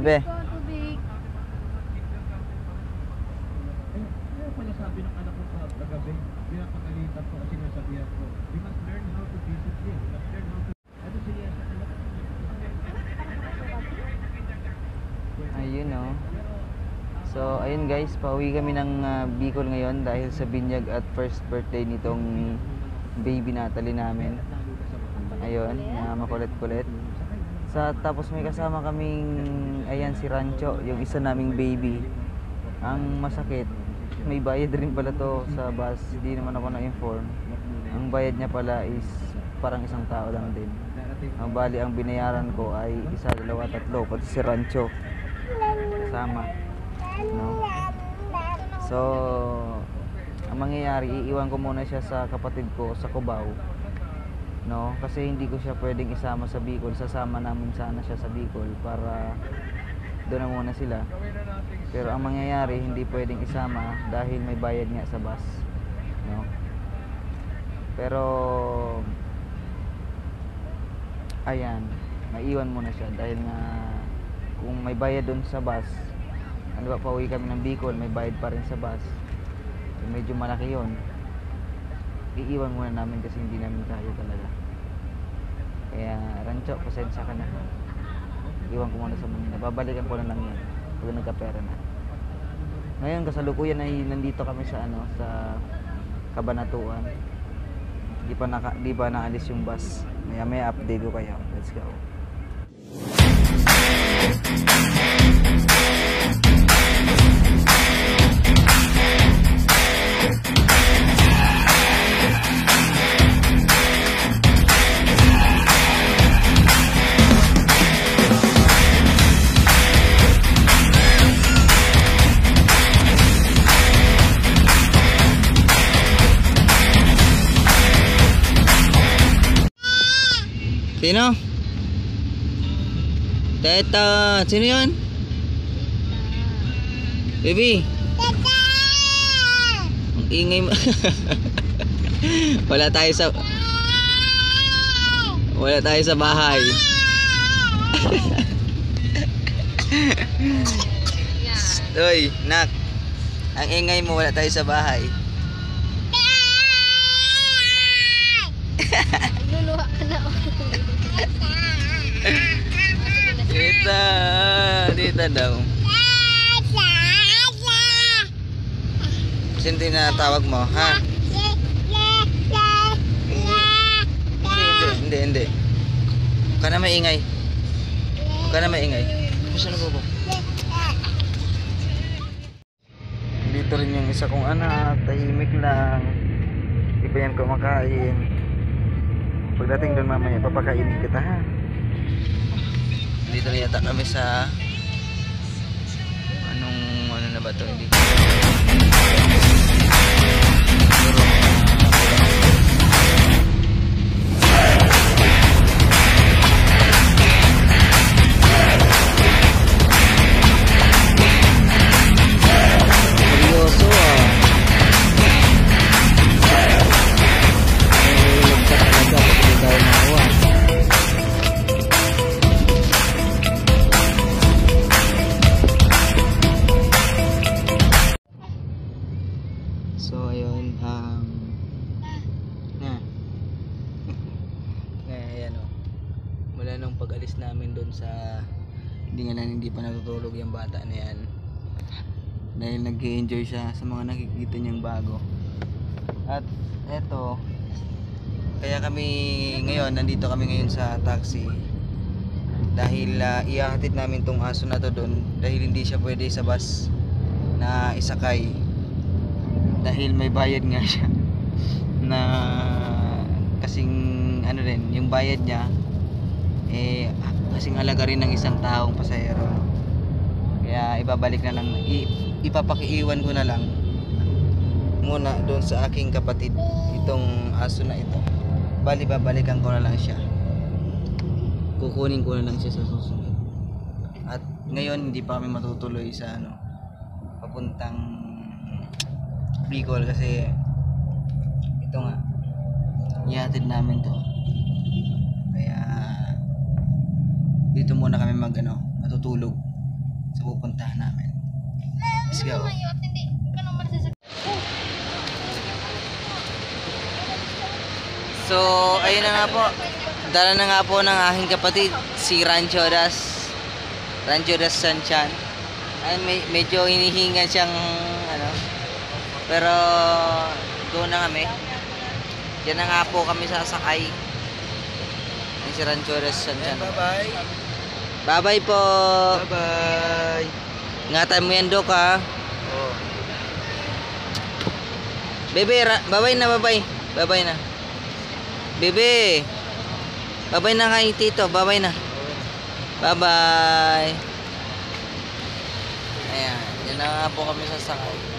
Bebe. Tubig. Kaya pala sabi ng anak ko kagabi, pinapagalitan ko kasi nasabihan ko, we must learn how to discipline. We must learn how to... Ano siya sa anak ko? Ayun oh. So ayun guys, pauwi kami ng Bicol ngayon dahil sa binyag at first birthday nitong baby Natalie namin. Ayun, makulit-kulit. Tapos may kasama kaming, ayan si Rancho, yung isa naming baby. Ang masakit, may bayad rin pala to sa bus, hindi naman ako na-inform. Ang bayad niya pala is parang isang tao lang din. Ang bali, ang binayaran ko ay isa, dalawa, tatlo, pati si Rancho kasama, no? So ang mangyayari, iiwan ko muna siya sa kapatid ko sa Cubao, no? Kasi hindi ko siya pwedeng isama sa Bicol. Sasama namin sana siya sa Bicol para doon na muna sila. Pero ang mangyayari, hindi pwedeng isama dahil may bayad nga sa bus, no? Pero ayan, maiwan muna siya dahil nga kung may bayad doon sa bus, ano ba, pauwi kami ng Bicol, may bayad pa rin sa bus, so medyo malaki yon. Iiwan muna namin kasi hindi namin kaya talaga. Kaya Rancho, pasensya ka na, iwan ko muna sa Manila, babalikan ko na lang yan pag nagkapera na. Ngayon kasalukuyan ay nandito kami sa sa Cabanatuan. Di pa naalis yung bus. Maya update ko kayo. Let's go. Sino? Teta. Sino yun? Baby. Teta. Ang ingay mo. Wala tayo sa bahay. Uy, nak. Ang ingay mo, wala tayo sa bahay. Luluha ka na. Dita daw. Sino tinatawag mo, ha? Hindi. Huwag ka na maingay. Saan po? Dito rin yung isa kong anak, tahimik lang. Di pa yan kumakain. Pagdating doon mamaya, papakainin kita, ha? Dito na yata kami sa ano na ba ito? Hindi ko seryoso, so ayun, ayan o, mula nung pag-alis namin doon sa hindi pa natutulog yung bata na yan dahil nag-enjoy siya sa mga nakikita niyang bago. At eto, kaya kami ngayon, nandito kami ngayon sa taxi dahil ihahatid namin tong aso na to doon dahil hindi siya pwede sa bus na isakay dahil may bayad nga siya na kasing rin, yung bayad niya kasing halaga rin ng isang taong pasahero. Kaya ibabalik na lang, ipapakiiwan ko na lang muna doon sa aking kapatid itong aso na ito. Bali babalikan ko na lang siya, kukunin ko na lang siya sa susunod. At ngayon hindi pa kami matutuloy sa papuntang Bicol kasi ito nga, ihatid namin to. Kaya dito muna kami matutulog sa pupuntahan namin. Let's go. Hindi ka naman sasakit. So, ayun na nga po. Dala na nga po ng aking kapatid, si Rancho Das Sanchan. Ayun, medyo hinihinga siyang, ano. Pero, doon na kami. Diyan na nga po kami sasakay. Ayun si Rancho Das Sanchan. Bye-bye. Bye-bye po. Bye-bye. Ingatan mo yan, Dok, ha. Oh. Bebe, bye-bye na, bye-bye. Bye-bye na. Bebe. Bye-bye na kay Tito. Bye-bye na. Bye-bye. Ayan. Yan na nga po kami sasakay.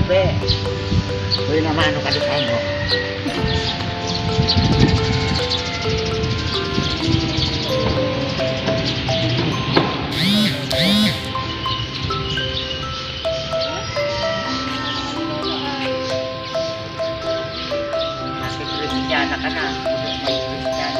Bebe. Uy naman, ano kalitan mo? Nasa Kristiyana ka na. May Kristiyana.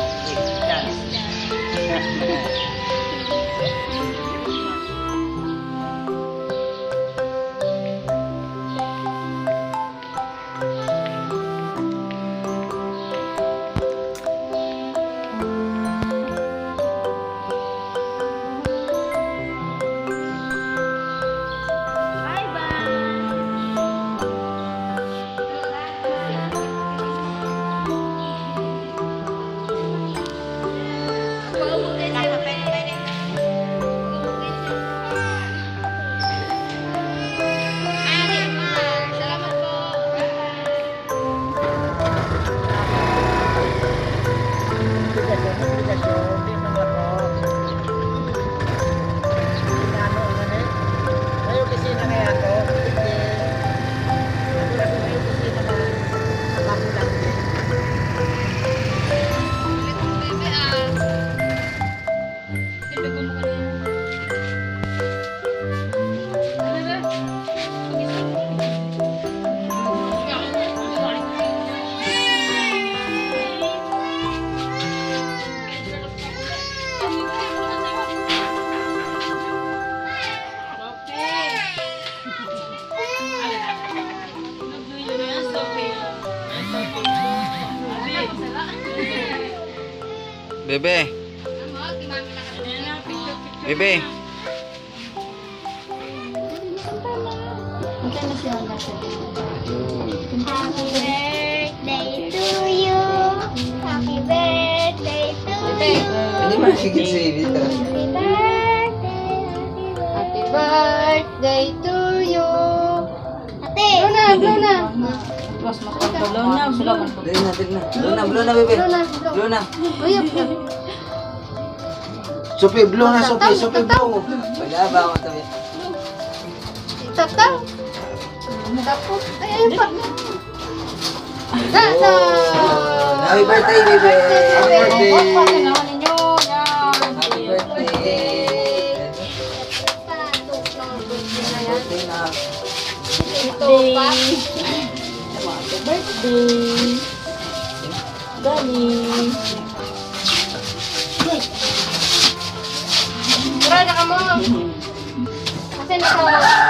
Bebe. Bebe. Happy birthday to you. Happy birthday to you. Hindi masigit si Vita. Happy birthday. Happy birthday to you. Ate. Blow na. Blow na, Bebe. Blow na. Sophie, blow na, Sophie. Sophie, blow. Wala ba ako tabi? Tataw. Tapos, ayun pa. Happy birthday, Bebe. Happy birthday. Happy birthday. Birthday na. Ito pa. Birthday. Galing. Kasi nasa